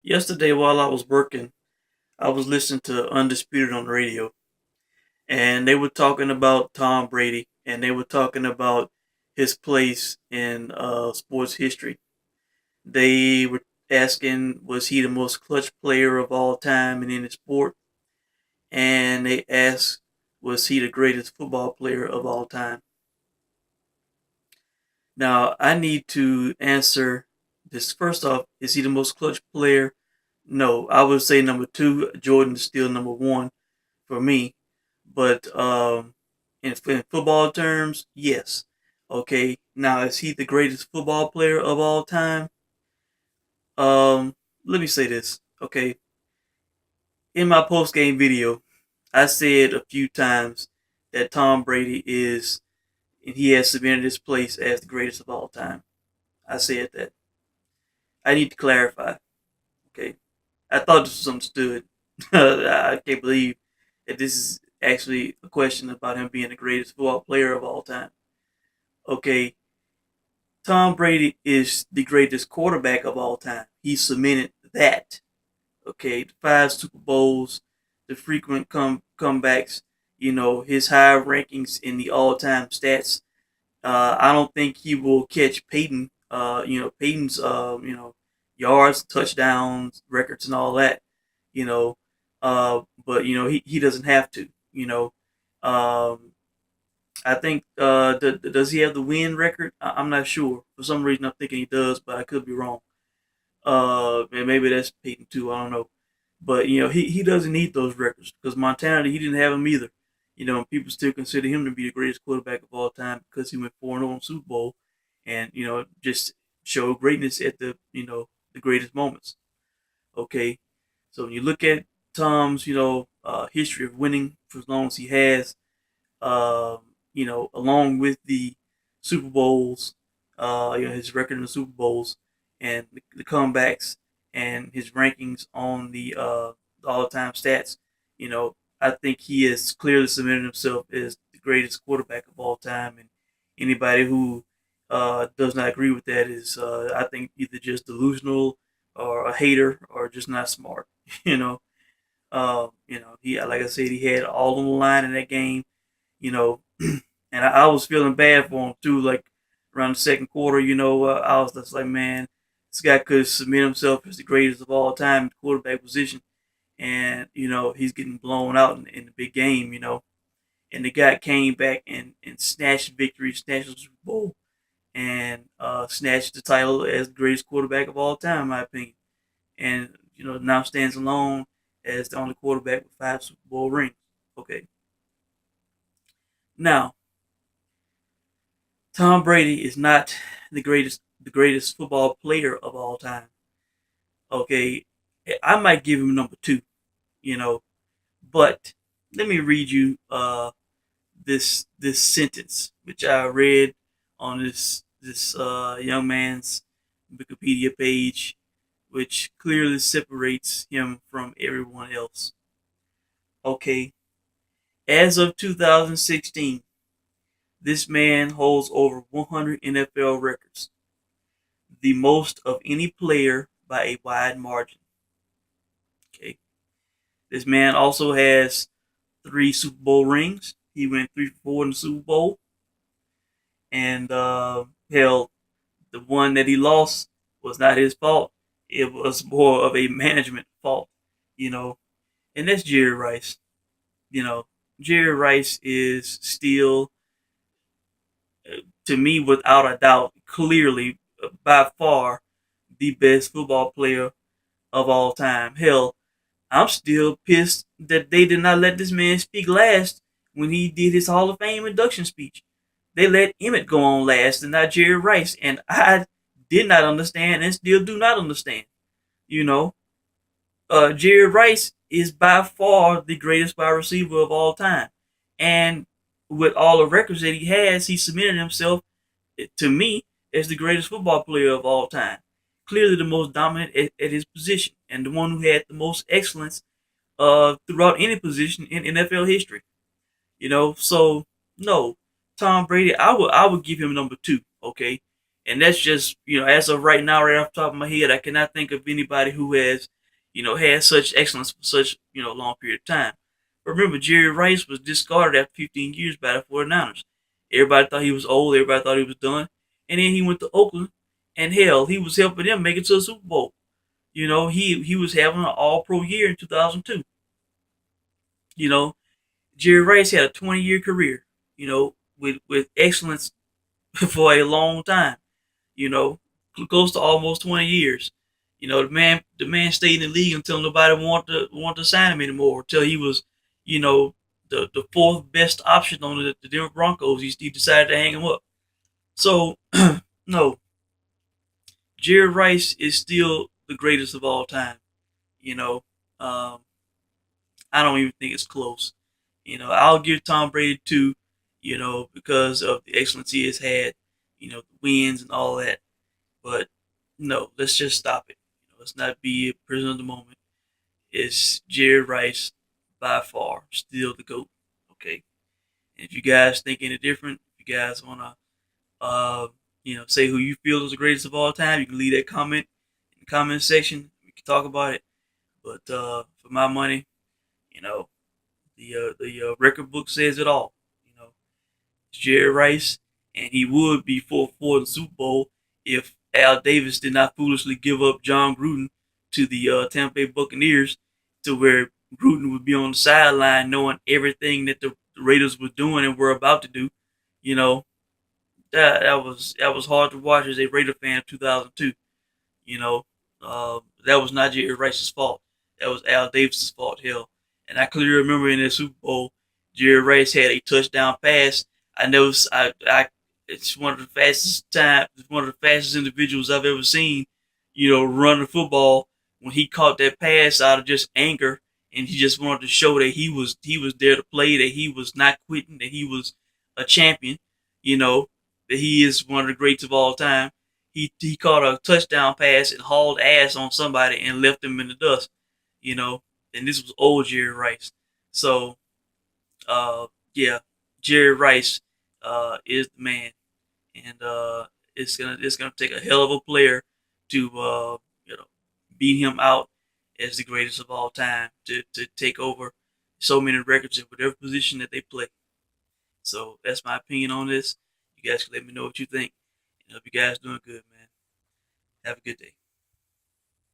Yesterday, while I was working, I was listening to Undisputed on the radio, and they were talking about Tom Brady, and they were talking about his place in sports history. They were asking, was he the most clutch player of all time in any sport? And they asked, was he the greatest football player of all time? Now, I need to answer this. First off, is he the most clutch player? No, I would say number two. Jordan is still number one for me. But in football terms, yes. Okay. Now, is he the greatest football player of all time? Um, Let me say this. Okay. In my post game video, I said a few times that Tom Brady is, and he has cemented his place as the greatest of all time. I said that. I need to clarify. Okay. I thought this was understood. I can't believe that this is actually a question about him being the greatest football player of all time. Okay, Tom Brady is the greatest quarterback of all time. He cemented that. Okay, the five Super Bowls, the frequent comebacks, his high rankings in the all-time stats. I don't think he will catch Peyton. Peyton's yards, touchdowns, records, and all that. You know, but he doesn't have to. Um, I think does he have the win record? I'm not sure. For some reason, I'm thinking he does, but I could be wrong. And maybe that's Peyton too. I don't know. But he doesn't need those records because Montana he didn't have them either. And people still consider him to be the greatest quarterback of all time because he went 4-0 in Super Bowl, and just showed greatness at the greatest moments. Okay, so when you look at Tom's history of winning for as long as he has, along with the Super Bowls, his record in the Super Bowls and the comebacks and his rankings on the all-time stats, I think he has clearly cemented himself as the greatest quarterback of all time. And anybody who does not agree with that is, I think, either just delusional or a hater or just not smart. you know, he like I said, he had all on the line in that game you know, and I was feeling bad for him too. Like around the second quarter, I was just like, man, this guy could submit himself as the greatest of all time at the quarterback position, and he's getting blown out in the big game. And the guy came back and snatched victory, snatched the Super Bowl, and snatched the title as the greatest quarterback of all time, in my opinion. And now stands alone as the only quarterback with 5 Super Bowl rings. Okay, now Tom Brady is not the greatest football player of all time. Okay, I might give him number two, you know, but let me read you this sentence which I read on this young man's Wikipedia page, which clearly separates him from everyone else. Okay, as of 2016, this man holds over 100 NFL records, the most of any player by a wide margin. Okay, this man also has 3 Super Bowl rings. He went 3 for 4 in the Super Bowl, and hell, the one that he lost was not his fault. It was more of a management fault, you know, and that's Jerry Rice. You know, Jerry Rice is still, to me, without a doubt, clearly, by far, the best football player of all time. Hell, I'm still pissed that they did not let this man speak last when he did his Hall of Fame induction speech. They let Emmett go on last and not Jerry Rice, and I did not understand and still do not understand. You know, Jerry Rice is by far the greatest wide receiver of all time, and with all the records that he has, he cemented himself to me as the greatest football player of all time. Clearly, the most dominant at his position, and the one who had the most excellence throughout any position in NFL history. So no, Tom Brady, I would give him number two. Okay, and that's just as of right now, right off the top of my head, I cannot think of anybody who has had such excellence for such long period of time. But remember, Jerry Rice was discarded after 15 years by the 49ers. Everybody thought he was old. Everybody thought he was done. And then he went to Oakland, and hell, he was helping them make it to the Super Bowl. He was having an All Pro year in 2002. You know, Jerry Rice had a 20-year career. With excellence for a long time. You know, close to almost 20 years. The man stayed in the league until nobody wanted to sign him anymore. Until he was, you know, the fourth best option on the Denver Broncos. He decided to hang him up. So no, Jerry Rice is still the greatest of all time. You know, um, I don't even think it's close. I'll give Tom Brady two. Because of the excellence he has had. The wins and all that. But no, let's just stop it. Let's not be a prisoner of the moment. It's Jerry Rice by far still the GOAT. Okay. And if you guys think any different, if you guys wanna say who you feel is the greatest of all time, you can leave that comment in the comment section. We can talk about it. But for my money, you know, the record book says it all. You know, Jerry Rice, and he would be 4-4 in the Super Bowl if Al Davis did not foolishly give up John Gruden to the Tampa Bay Buccaneers, to where Gruden would be on the sideline knowing everything that the Raiders were doing and were about to do. You know, that was hard to watch as a Raider fan of 2002. You know, that was not Jerry Rice's fault. That was Al Davis's fault. Hell, and I clearly remember in the Super Bowl, Jerry Rice had a touchdown pass. I know it's one of the one of the fastest individuals I've ever seen. Run the football when he caught that pass out of just anger, and he just wanted to show that he was there to play, that he was not quitting, that he was a champion. You know, that he is one of the greats of all time. He caught a touchdown pass and hauled ass on somebody and left him in the dust. You know, and this was old Jerry Rice. So, uh, yeah, Jerry Rice is the man, and it's gonna take a hell of a player to beat him out as the greatest of all time to take over so many records in whatever position that they play. So that's my opinion on this. You guys can let me know what you think. And hope you guys doing good, man. Have a good day.